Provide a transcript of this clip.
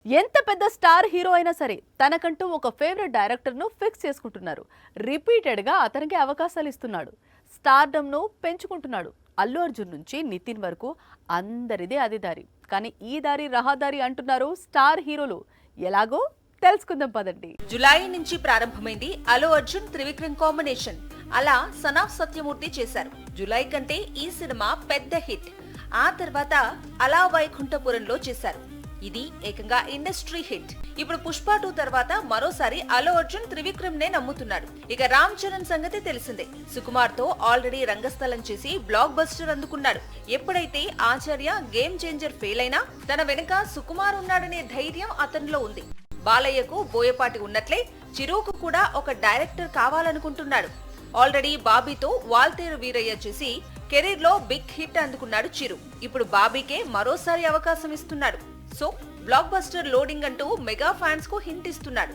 ఎంత పెద్ద star hero అయినా సరే తనకంటూ ఒక ఫేవరెట్ డైరెక్టర్ ను ఫిక్స్ చేసుకుంటున్నారు. రిపీటెడ్ గా అతనికి అవకాశాలు ఇస్తున్నాడు. స్టార్డమ్ ను పెంచుకుంటున్నాడు. అల్లు అర్జున్ నుంచి నితిన్ వరకు అందరిదే అదే దారి. కానీ ఈ దారి రహదారి అంటున్నారు స్టార్ హీరోలు. ఎలాగో తెలుసుకుందాం పదండి. జులై నుంచి ప్రారంభమైంది అల్లు అర్జున్ త్రివిక్రమ్ కాంబినేషన్. అలా సన్ ఆఫ్ సత్యమూర్తి చేశారు. జులై కంటే ఈ సినిమా పెద్ద హిట్. ఆ తర్వాత అలా వైకుంఠపురంలో చేశారు. ఇది ఏకంగా ఇండస్ట్రీ హిట్. ఇప్పుడు పుష్ప 2 తర్వాత మరోసారి అల్లు అర్జున్ త్రివిక్రమ్ నే నమ్ముతున్నాడు. ఇక రామ్ చరణ్ సంగతి తెలిసిందే. సుకుమార్ తో ఆల్రెడీ రంగస్థలం చేసి బ్లాక్ బస్టర్ అందుకున్నాడు. ఎప్పుడైతే ఆచార్య గేమ్ చేంజర్ ఫెయిల్ అయినా తన వెనుక సుకుమార్ ఉన్నాడనే ధైర్యం అతనిలో ఉంది. బాలయ్యకు బోయపాటి ఉన్నట్లే చిరుకు కూడా ఒక డైరెక్టర్ కావాలనుకుంటున్నాడు. ఆల్రెడీ బాబీతో వాల్తేరు వీరయ్య చేసి కెరీర్ లో బిగ్ హిట్ అందుకున్నాడు చిరు. ఇప్పుడు బాబీకే మరోసారి అవకాశం ఇస్తున్నాడు. సో బ్లాక్ బస్టర్ లోడింగ్ అంటూ మెగా ఫ్యాన్స్ కు హింట్ ఇస్తున్నాడు.